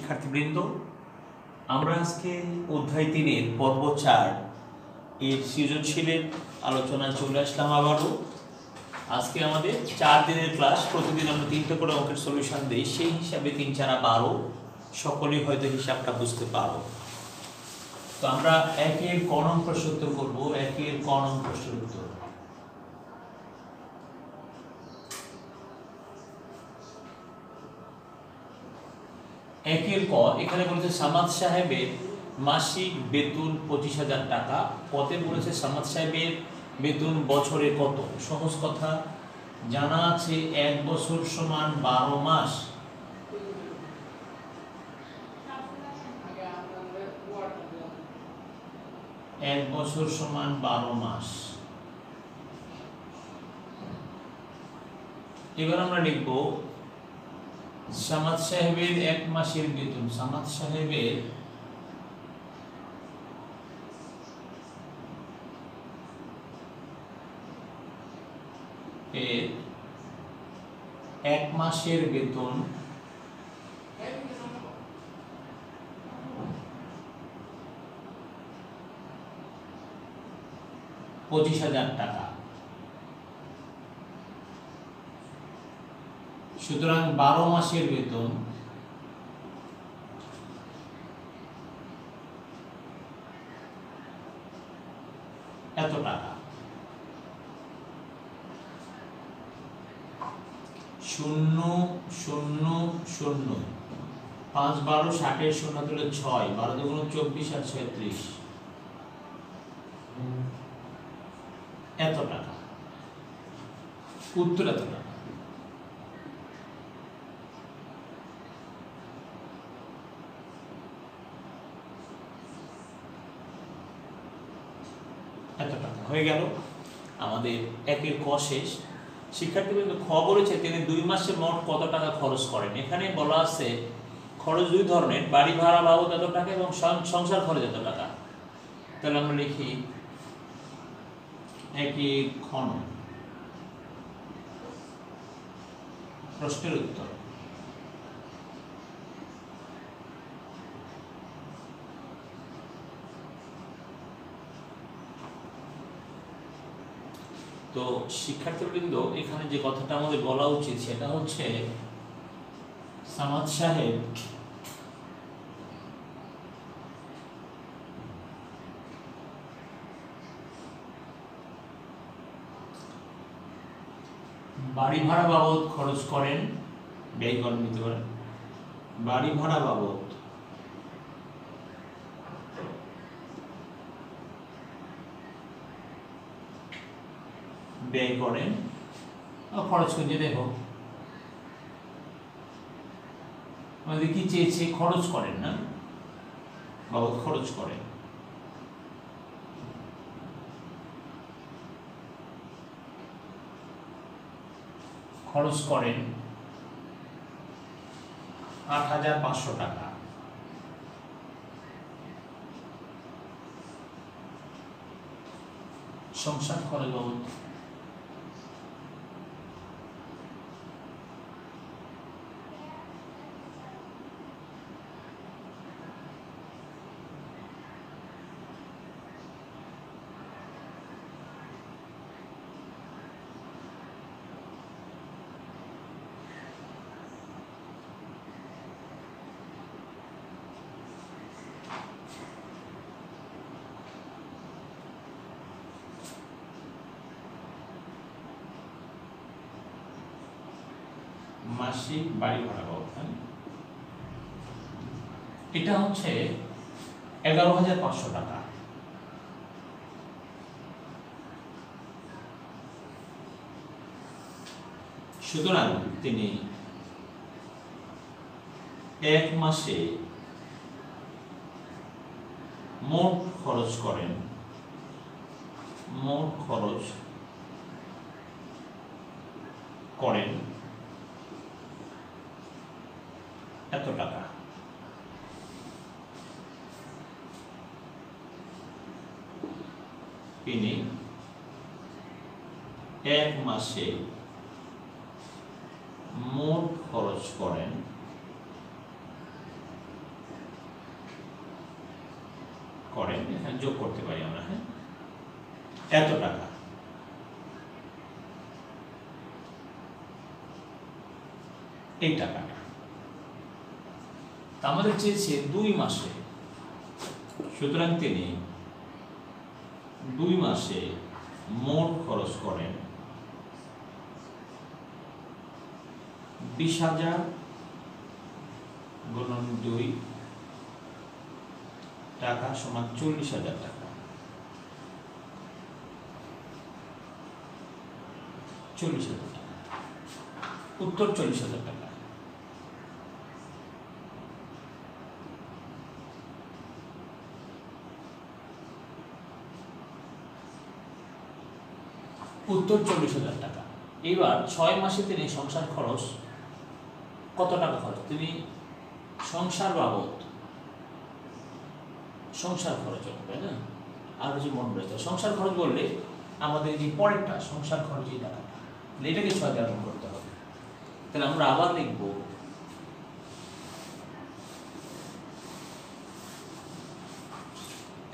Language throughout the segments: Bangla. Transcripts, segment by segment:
শিক্ষার্থীবৃন্দ, আমরা আজকে অধ্যায় 3-এর পর্ব 4 এর সৃজনশীলের আলোচনায় চলে আসলাম আবারও। আজকে আমাদের 4 দিনের ক্লাস, প্রতিদিন আমরা 3টা করে অঙ্কের সলিউশন দিই, সেই হিসাবে 3 × 4 = 12। সকলেই হয়তো হিসাবটা বুঝতে পারো। তো আমরা 1-এর ক নং প্রশ্ন উত্তর করব। 1-এর ক নং প্রশ্নের উত্তর। একের ক, এখানে বলেছে সামাদ সাহেবের মাসিক বেতন 25,000 টাকা। কতে বলেছে সামাদ সাহেবের বেতন বছরে কত। সহজ কথা, জানা আছে 1 বছর সমান 12 মাস। এক বছর সমান 12 মাস। এবার আমরা লিখব সামাদ সাহেবের 1 মাসের বেতন। সামাদ সাহেবের 1 মাসের বেতন 25,000 টাকা। সুতরাং 12 মাসের বেতন এত টাকা। 0 0 0 5 12 60 এর 0 তুলে 6, 12 × 2 = 24 আর 36, এত টাকা। উত্তর এত টাকা। এত টাকা হয়ে গেল আমাদের 1-এর ক শেষ। শিক্ষার্থীবৃন্দ, খ বলেছে তিনি 2 মাসে মোট কত টাকা খরচ করেন। এখানে বলা আছে খরচ 2 ধরনের, বাড়ি ভাড়া বাবদ এত টাকা এবং সংসার খরচ এত টাকা। তাহলে আমরা লিখি 1-এর খ প্রশ্নের উত্তর। তো শিক্ষার্থীবৃন্দ, এখানে যে কথাটা আমাদের বলা উচিত সেটা হচ্ছে সামাদ সাহেব বাড়ি ভাড়া বাবদ খরচ করেন, ব্যয় করেন নিতে পারেন, বাড়ি ভাড়া বাবদ ব্যয় করেন, খরচ করে। দেখো আমাদের কি চেয়েছে, খরচ করেন না, বাবদ খরচ করেন। খরচ করেন 8,500 টাকা। সংসার খরচ বাবদ মাসিক বাড়ি ভাড়া বাবদ। এটা হচ্ছে 11,500 টাকা। সুতরাং তিনি 1 মাসে মোট খরচ করেন, এত টাকা। তিনি 1 মাসে মোট খরচ করেন করেন, এখানে যোগ করতে পারি আমরা, হ্যাঁ, এত টাকা। এই টাকাটা আমাদের চেয়েছে 2 মাসে, সুতরাং তিনি 2 মাসে মোট খরচ করেন 20,000 গুণন 2 টাকা সমান 40,000 টাকা। 40,000 টাকা, উত্তর 40,000 টাকা। উত্তর 40,000 টাকা। এবার 6 মাসে তিনি সংসার খরচ কত টাকা খরচ, তিনি সংসার বাবদ সংসার খরচ হবে, তাই না? আর যে মনে রয়েছে সংসার খরচ বললে আমাদের যে পরেরটা সংসার খরচ, এই টাকাটা, এটাকে 6 দ্বারা গুণ করতে হবে। তাহলে আমরা আবার লিখব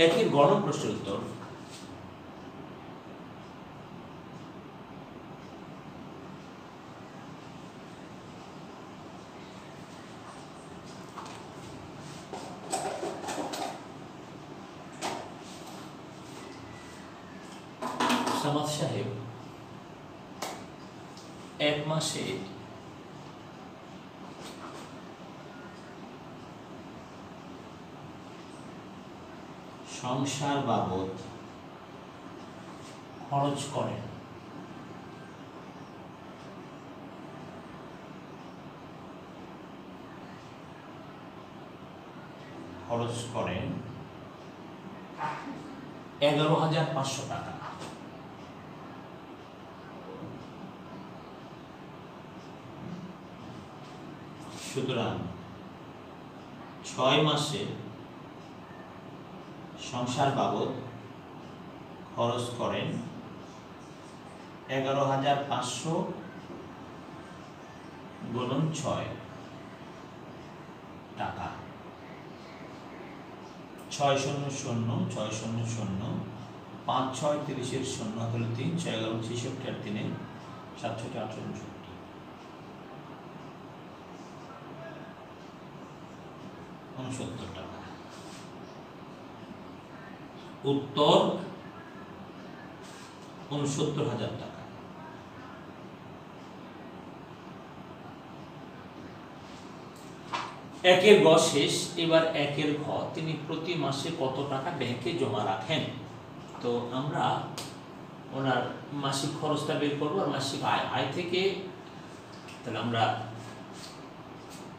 একের গণ প্রশ্নের উত্তর সামাদ সাহেব 1 মাসে সংসার বাবদ খরচ করেন $11,500 টাকা। সুতরাং 6 মাসে সংসার বাবদ খরচ করেন 11,500 গুণন 6 টাকা। 600 600 5 6 30 শূন্য হলো 3, 6 11 66 আর 3 7 6 18 69 69 টাকা। উত্তর 69,000 টাকা। একের গ শেষ, এবার একের ঘ, তিনি প্রতি মাসে কত টাকা ব্যাংকে জমা রাখেন। তো আমরা ওনার মাসিক খরচটা বের করবো আর মাসিক আয় থেকে তাহলে আমরা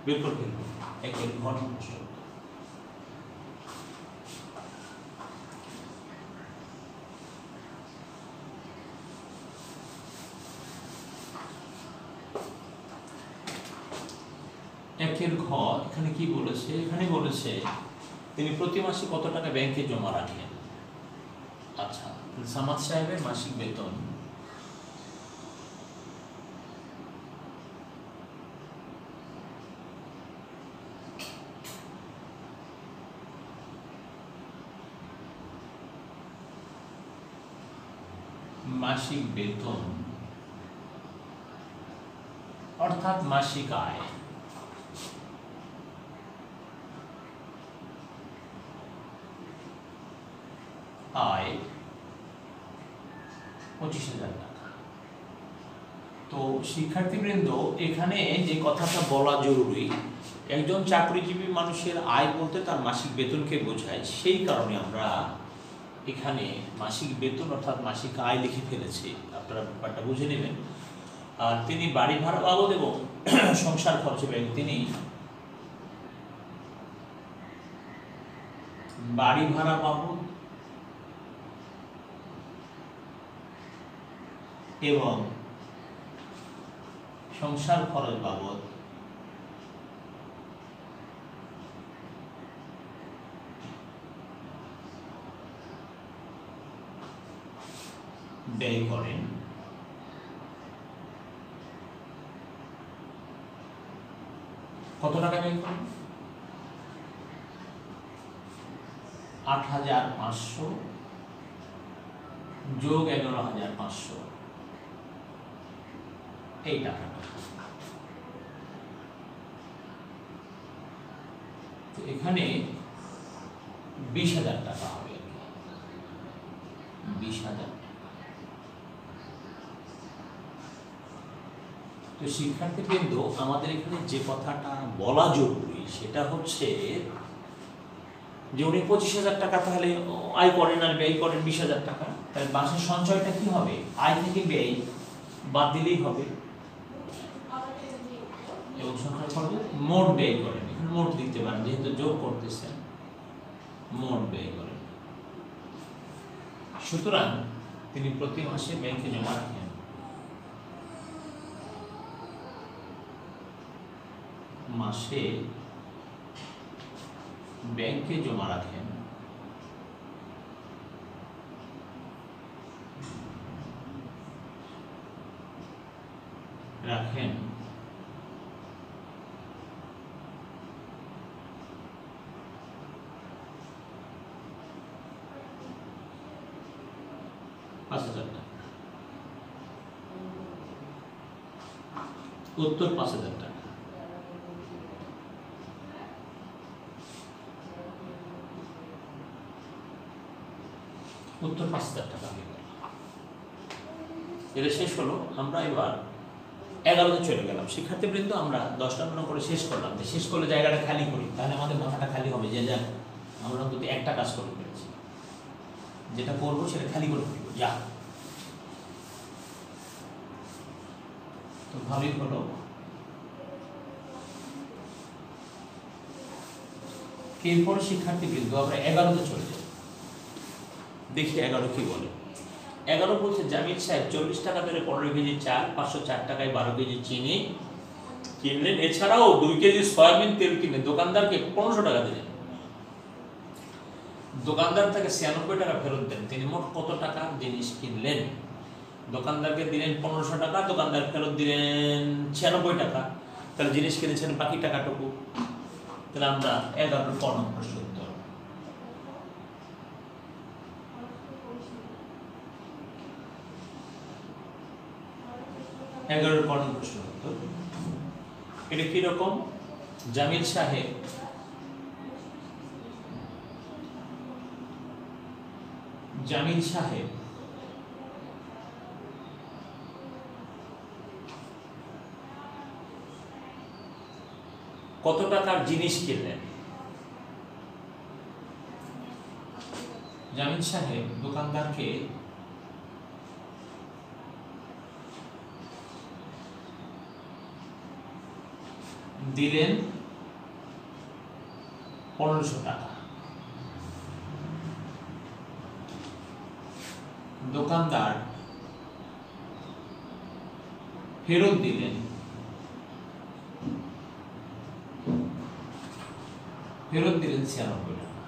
বের করে ফেলবো একের ঘ। একের ঘ এখানে কি বলেছে, এখানে বলেছে তিনি প্রতি মাসে কত টাকা ব্যাংকে জমা রাখেন। আচ্ছা, সামাদ সাহেবের মাসিক বেতন অর্থাৎ মাসিক আয় আয় 25,000 টাকা। তো শিক্ষার্থীবৃন্দ, এখানে যে কথাটা বলা জরুরি, একজন চাকরিজীবী মানুষের আয় বলতে তার মাসিক বেতনকে বোঝায়, সেই কারণে আমরা এখানে মাসিক বেতন অর্থাৎ মাসিক আয় লিখে ফেলেছি। আপনারা ব্যাপারটা বুঝে নেবেন। আর তিনি বাড়ি ভাড়া বাবদ এবং সংসার খরচ ব্যয়, তিনি বাড়ি ভাড়া বাবদ এবং সংসার খরচ বাবদ ব্যয় করেন। কত টাকা ব্যয় করেন? 8,500 যোগ 11,500 এই টাকাটা। তো এখানে 20,000 টাকা হবে, 20,000। তো শিক্ষার্থীবৃন্দ, আমাদের এখানে যে কথাটা বলা জরুরি সেটা হচ্ছে যে উনি 25,000 টাকা তাহলে আয় করেন আর ব্যয় করেন 20,000 টাকা, তাহলে মাসের সঞ্চয়টা কি হবে? আয় থেকে ব্যয় বাদ দিলেই হবে এবং সঞ্চয় করবে মোট ব্যয় করেন। এখানে মোট দিতে পারেন, যেহেতু যোগ করতেছেন, মোট ব্যয় করেন। সুতরাং তিনি প্রতি মাসে ব্যাংকে জমা রাখেন ব্যাংকে জমা রাখেন রাখেন 5,000 টাকা। উত্তর 5,000 টাকা। উত্তর 5,000 টাকা হয়ে গেল। এটা শেষ হলো। আমরা এবার 11তে চলে গেলাম। শিক্ষার্থীবৃন্দ, আমরা 10টা মনে করে শেষ করলাম। শেষ করলে জায়গাটা খালি করি, তাহলে আমাদের মাথাটা খালি হবে যে যাক আমরা অন্তত একটা কাজ করে ফেলেছি, যেটা করবো সেটা খালি করে ফেলব। যা তো ভালোই হলো। এরপর শিক্ষার্থীবৃন্দ আমরা 11তে চলে যাই। দেখি 11 কি বলে। 11 বলছে জামিল সাহেব 40 টাকা ধরে 15 কেজি চাল, 504 টাকায় 12 কেজি চিনি কিনলেন। এছাড়াও 2 কেজি সয়াবিন তেল কিনে দোকানদারকে 1500 টাকা দিলেন। দোকানদার তাকে 96 টাকা ফেরত দেন। তিনি মোট কত টাকা জিনিস কিনলেন? দোকানদারকে দিলেন 1500 টাকা, দোকানদার ফেরত দিলেন 96 টাকা। তাহলে জিনিস কিনেছেন বাকি টাকাটুকু। তাহলে আমরা 11 ক নম্বর সূত্র, 11 ক নম্বর সূত্র। এটা কিরকম? জামিল সাহেব কত টাকার জিনিস কিনলেন? জামিল সাহেব দোকানদারকে দিলেন 1500 টাকা। দোকানদার ফেরত দিলেন 96 টাকা।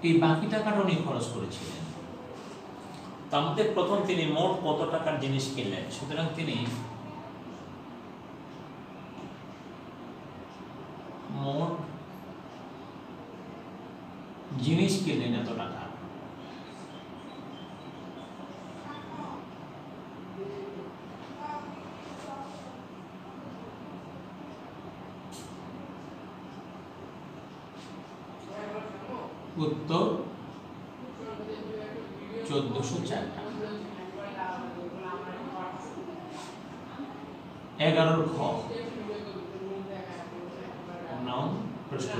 এই বাকি টাকাটা উনি খরচ করেছিলেন। তার মধ্যে প্রথম তিনি মোট কত টাকার জিনিস কিনলেন? সুতরাং তিনি মোট জিনিস কিনলেন এত টাকা। উত্তর 1404 টাকা। 11 খ নং প্রশ্ন।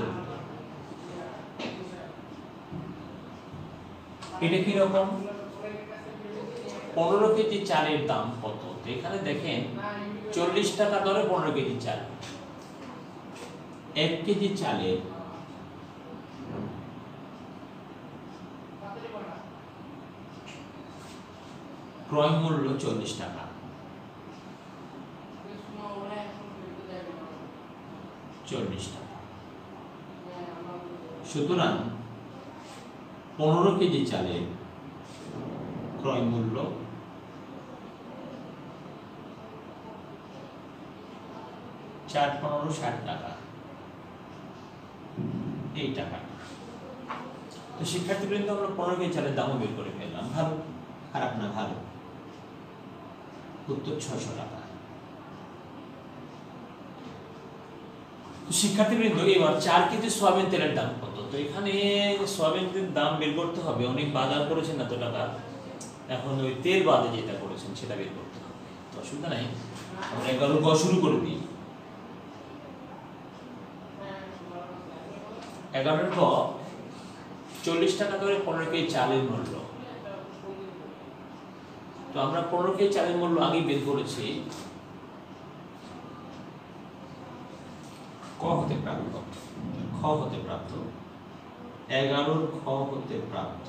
এটা কি রকম? 15 কেজি চালের দাম কত? এখানে দেখেন 40 টাকা দরে 15 কেজি চাল। 1 কেজি চালের ক্রয় মূল্য 40 টাকা। 40 টাকা। সুতরাং 15 কেজি চালের ক্রয় মূল্য 4 15 60 টাকা। এই টাকাটা। তো শিক্ষার্থীবৃন্দ আমরা 15 কেজি চালের দামও বের করে ফেললাম, ভালো, খারাপ না, ভালো। উত্তর 600 টাকা। শিক্ষার্থীবৃন্দ এবার 4 কেজি সয়াবিন তেলের দাম কত? তো এখানে সয়াবিন তেলের দাম বের করতে হবে, অনেক বাজার করেছেন এত টাকা, এখন ওই তেল বাদে যেটা করেছেন সেটা বের করতে হবে। তো অসুবিধা নাই, আমরা 11 গ শুরু করে দিই। 11 গ 40 টাকা করে 15 কেজি চালের মূল্য। তো আমরা 15 কেজি চালের মূল্য আগে বের করেছি, ক হতে প্রাপ্ত, খ হতে প্রাপ্ত, 11 খ হতে প্রাপ্ত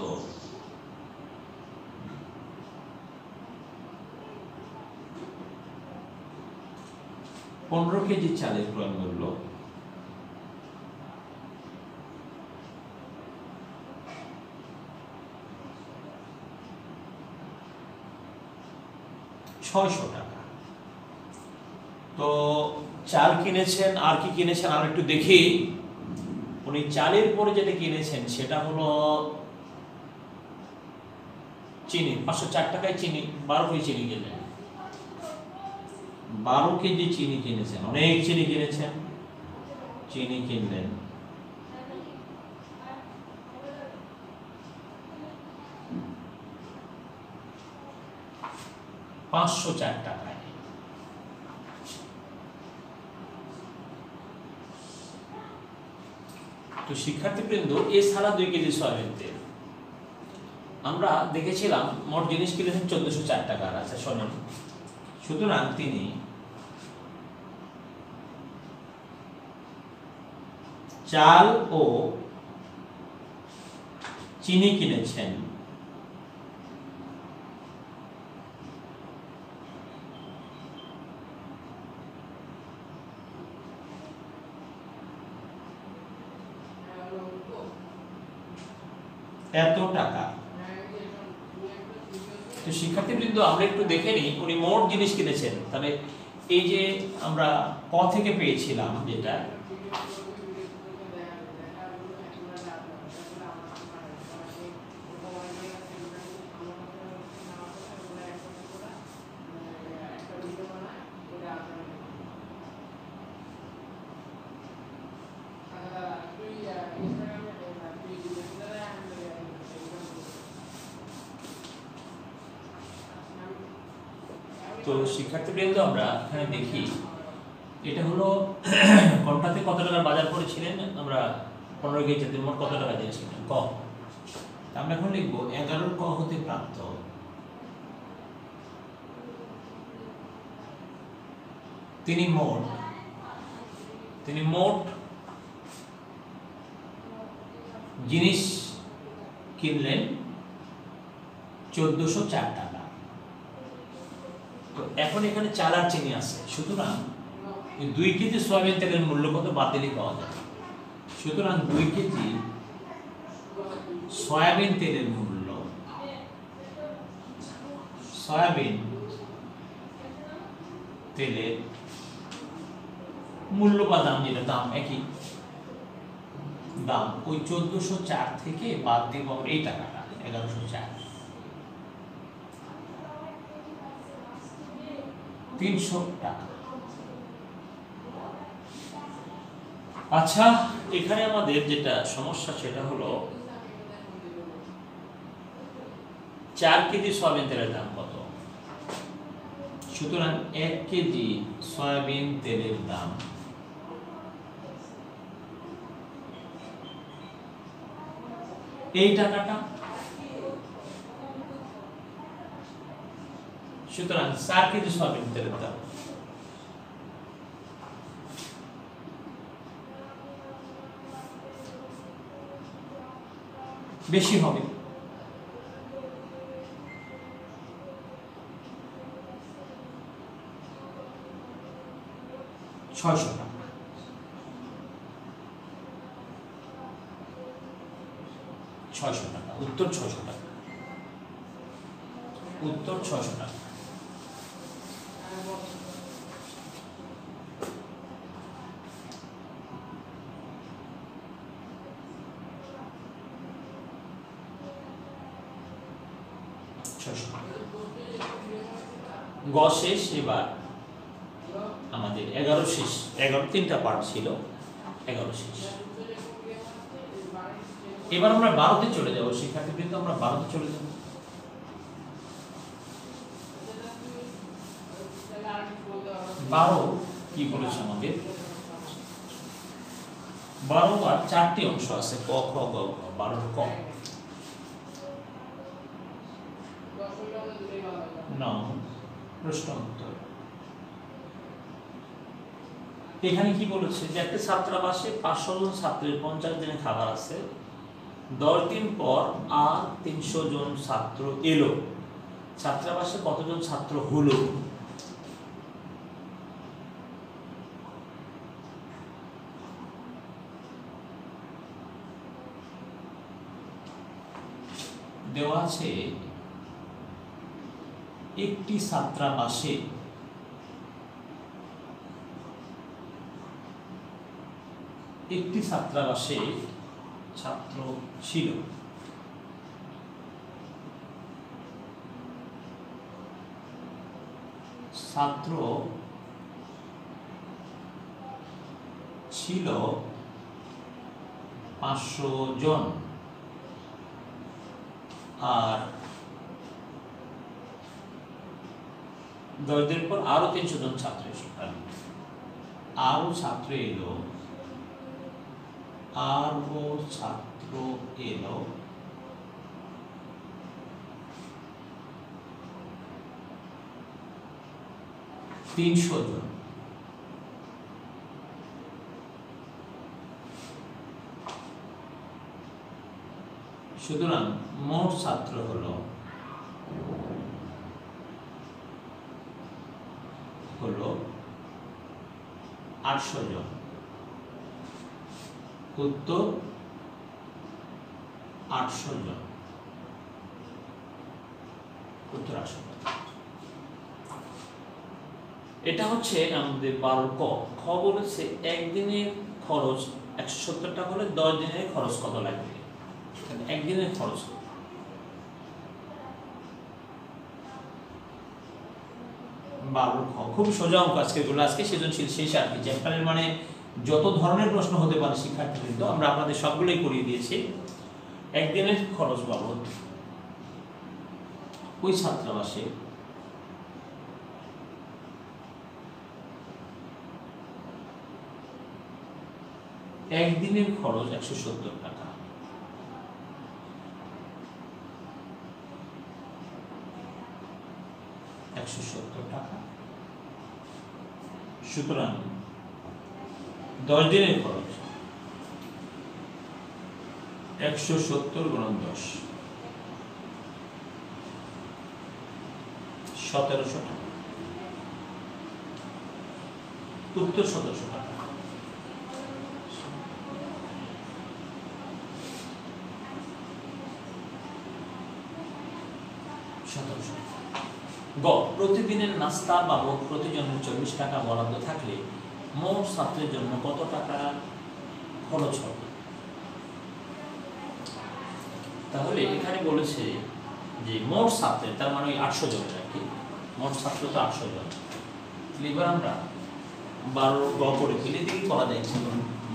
15 কেজি চালের ক্রয় মূল্য $600 টাকা। তো চাল কিনেছেন, আর কি কিনেছেন আর একটু দেখি। উনি চালের পরে যেটা কিনেছেন সেটা হলো চিনি, 504 টাকায় চিনি, 12 কেজি চিনি কিনলেন, 12 কেজি চিনি কিনেছেন, অনেক চিনি কিনেছেন, চিনি কিনলেন। $504 টাকায়। তো শিক্ষার্থীবৃন্দ এছাড়া 2 কেজি সয়াবিন তেল আমরা দেখেছিলাম, মোট জিনিস কিনেছেন 1404 টাকার। আচ্ছা শোনেন, সুতরাং তিনি চাল ও চিনি কিনেছেন এত টাকা। তো শিক্ষার্থীবৃন্দ আমরা একটু দেখে নিই উনি মোট জিনিস কিনেছেন, তাহলে এই যে আমরা ক থেকে পেয়েছিলাম যেটা, তো শিক্ষার্থীবৃন্দ আমরা এখানে দেখি এটা হলো কোনটাতে কত টাকার বাজার করেছিলেন, আমরা 15 কেজি চালের মোট কত টাকা দিয়েছিলেন, ক। আমরা এখন লিখবো 11 ক হতে প্রাপ্ত তিনি মোট জিনিস কিনলেন 1404 টাকা। তো এখন এখানে চাল আর চিনি আছে, সুতরাং 2 কেজি সয়াবিন তেলের মূল্য কত বাতিলই পাওয়া যাবে। সুতরাং 2 কেজি সয়াবিন তেলের মূল্য, সয়াবিন তেলের মূল্য বা দাম, যেটা দাম একই দাম, ওই 1404 থেকে বাদ দিব আমরা এই টাকাটা 1104, 300 টাকা। আচ্ছা এখানে আমাদের যেটা সমস্যা সেটা হলো 4 কেজি সয়াবিন তেলের দাম কত। সুতরাং 1 কেজি সয়াবিন তেলের দাম এই টাকাটা। সুতরাং 4 কেজি সয়াবিন তেলের দাম বেশি হবে, $600 টাকা। উত্তর 600 টাকা, উত্তর 600 টাকা। 600 গ শেষ। এবার আমাদের 11 শেষ। 11 তিনটা পার্ট ছিল, 11 শেষ। এবার আমরা 12তে চলে যাব শিক্ষার্থীবৃন্দ, আমরা 12তে চলে যাব। 12 কি বলেছে আমাদের? 12 আর 4টি অংশ আছে, ক খ গ ঘ। 12 ক নাম প্রশ্ন উত্তর। এখানে কি বলেছে যে একটা ছাত্রাবাসে 500 জন ছাত্রের 50 দিনের খাবার আছে, 10 দিন পর আর 300 জন ছাত্র এলো, ছাত্রাবাসে কতজন ছাত্র হলো? দেওয়া আছে একটি ছাত্রাবাসে ছাত্র ছিল, ছাত্র ছিল 500 জন, আর 10 দিন পর আরো 300 জন ছাত্র এসে আরো ছাত্র এলো, আরো ছাত্র এলো, 300 জন। সুতরাং মোট ছাত্র হলো 800 জন। উত্তর 800 জন। উত্তর 800 জন। এটা হচ্ছে আমাদের 12 ক। খ বলেছে একদিনের খরচ 170 টাকা হলে 10 দিনের খরচ কত লাগবে? একদিনের খরচ 12 খ। খুব সোজা অঙ্ক আজকে গুলো, আজকে সৃজনশীল শেষ আর কি। চ্যাপ্টারের মানে যত ধরনের প্রশ্ন হতে পারে শিক্ষার্থীবৃন্দ আমরা আপনাদের সবগুলোই করিয়ে দিয়েছি। একদিনের খরচ বাবদ ওই ছাত্রাবাসে একদিনের খরচ 170 টাকা। সুতরাং 10 দিনের খরচ 170 গুণন 10, 1700 টাকা। উত্তর 1700 টাকা। গ প্রতিদিনের নাস্তা বাবদ প্রতিজনের 40 টাকা বরাদ্দ থাকলে মোট ছাত্রের জন্য কত টাকা খরচ হবে? তাহলে এখানে বলেছে যে মোট ছাত্রের, তার মানে ওই 800 জনের আর কি, মোট ছাত্র তো 800 জন। এবার আমরা 12 গ করে ফেলে দিকে করা যায়,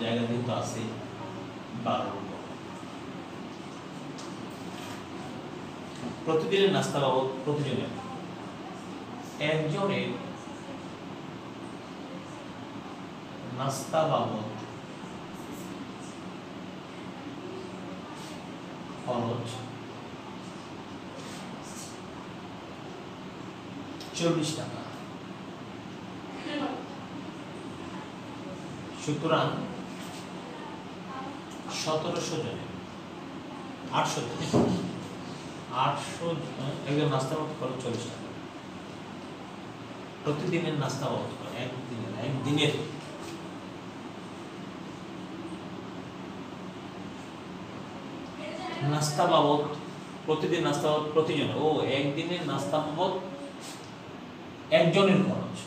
জায়গা যেহেতু আছে। 12 প্রতিদিনের নাস্তা বাবদ প্রতিজনের, একজনের নাস্তা বাবদ খরচ 40 টাকা। সুতরাং 1700 জনের 800 একজন নাস্তা বাবদ খরচ 40 টাকা। প্রতিদিনের নাস্তা বাবদ একদিনের নাস্তা বাবদ প্রতিদিন নাস্তা বাবদ প্রতিজন, ও একদিনের নাস্তা বাবদ একজনের খরচ।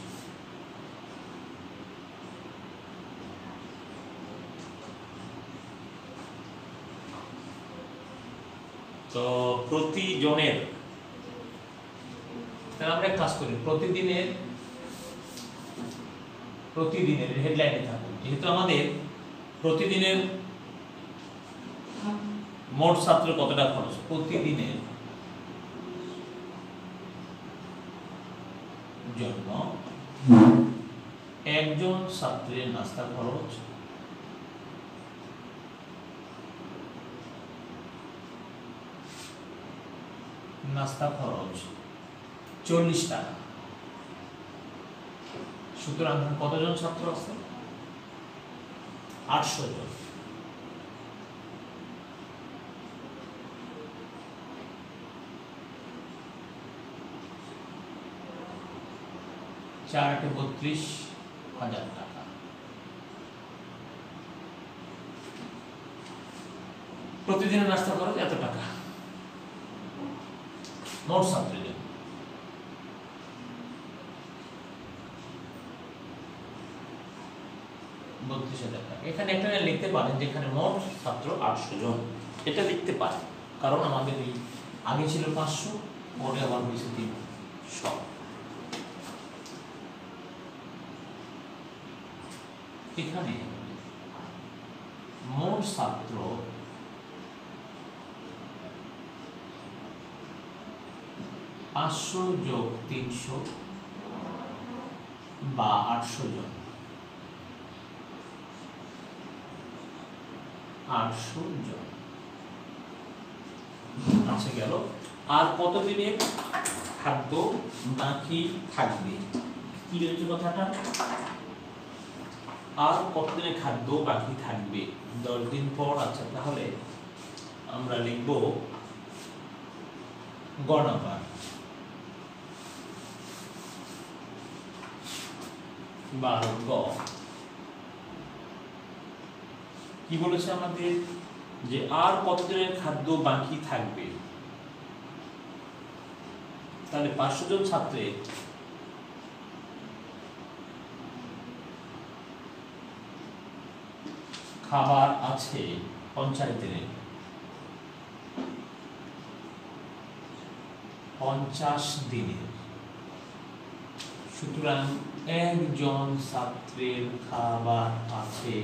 তো প্রতিজনের তাহলে আমরা কাজ করি, প্রতিদিনের হেডলাইনে থাকবে, যেহেতু আমাদের প্রতিদিনের মোট ছাত্রের কতটা খরচ, প্রতিদিনের জন্য একজন ছাত্রের নাস্তা খরচ নাস্তা খরচ 40 টাকা। সুতরাং কতজন ছাত্র আছে? 800 জন। চার 32,000 টাকা। প্রতিদিনের নাস্তা খরচ এত টাকা মোট ছাত্রের জন্য। এখানে একটা লিখতে পারেন যেখানে মোট ছাত্র 800 জন, এটা লিখতে পারেন, কারণ আমাদের এই আগে ছিল 500, পরে আবার হয়েছে 300। এখানে মোট ছাত্র 500 যোগ 300 বা 800 জন, 800 জন আছে গেল। আর কতদিনের খাদ্য বাকি থাকবে, কি হচ্ছে কথাটা? আর কতদিনের খাদ্য বাকি থাকবে? 10 দিন পর। আচ্ছা, তাহলে আমরা লিখব গ নাম্বার, বা গ কি বলেছে আমাদের, যে আর কতদিনের খাদ্য বাকি থাকবে। তাহলে 500 জন ছাত্রের খাবার আছে 50 দিনের, 50 দিনের। সুতরাং একজন ছাত্রের খাবার আছে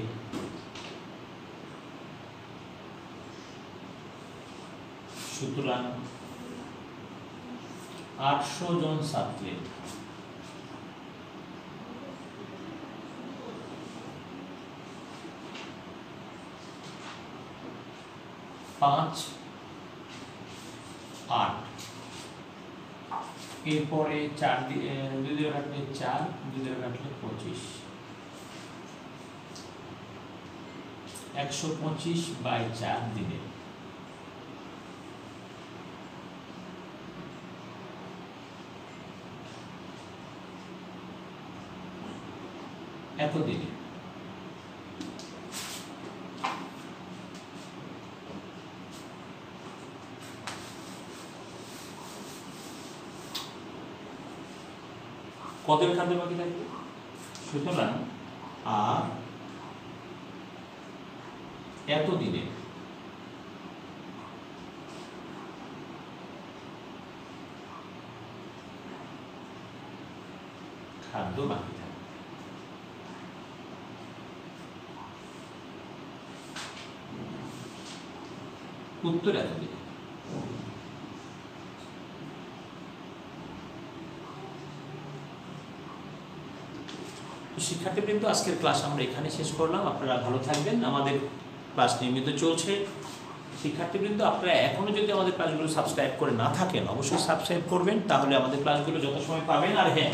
সুতরাং 800 জন ছাত্রের পাঁচ 8, এরপরে 4 দিয়ে 2 দিয়ে কাটলে 4, 2 দিয়ে কাটলে 25, 125/4 দিনে। এত দিনে কত খাদ্য বাকি থাকবে? সুতরাং আর এত দিনে খাদ্য বাকি থাকবে। উত্তর এত দিনে। শিক্ষার্থীবৃন্দ, আজকের ক্লাস আমরা এখানে শেষ করলাম। আপনারা ভালো থাকবেন। আমাদের ক্লাস নিয়মিত চলছে। শিক্ষার্থীবৃন্দ, আপনারা এখনো যদি আমাদের ক্লাসগুলো সাবস্ক্রাইব করে না থাকেন, অবশ্যই সাবস্ক্রাইব করবেন, তাহলে আমাদের ক্লাসগুলো যত সময় পাবেন। আর হ্যাঁ,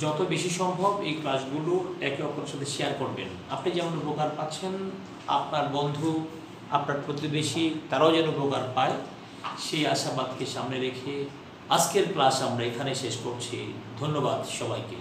যত বেশি সম্ভব এই ক্লাসগুলো একে অপরের সাথে শেয়ার করবেন। আপনি যেমন উপকার পাচ্ছেন, আপনার বন্ধু, আপনার প্রতিবেশী, তারাও যেন উপকার পায়, সেই আশাবাদকে সামনে রেখে আজকের ক্লাস আমরা এখানে শেষ করছি। ধন্যবাদ সবাইকে।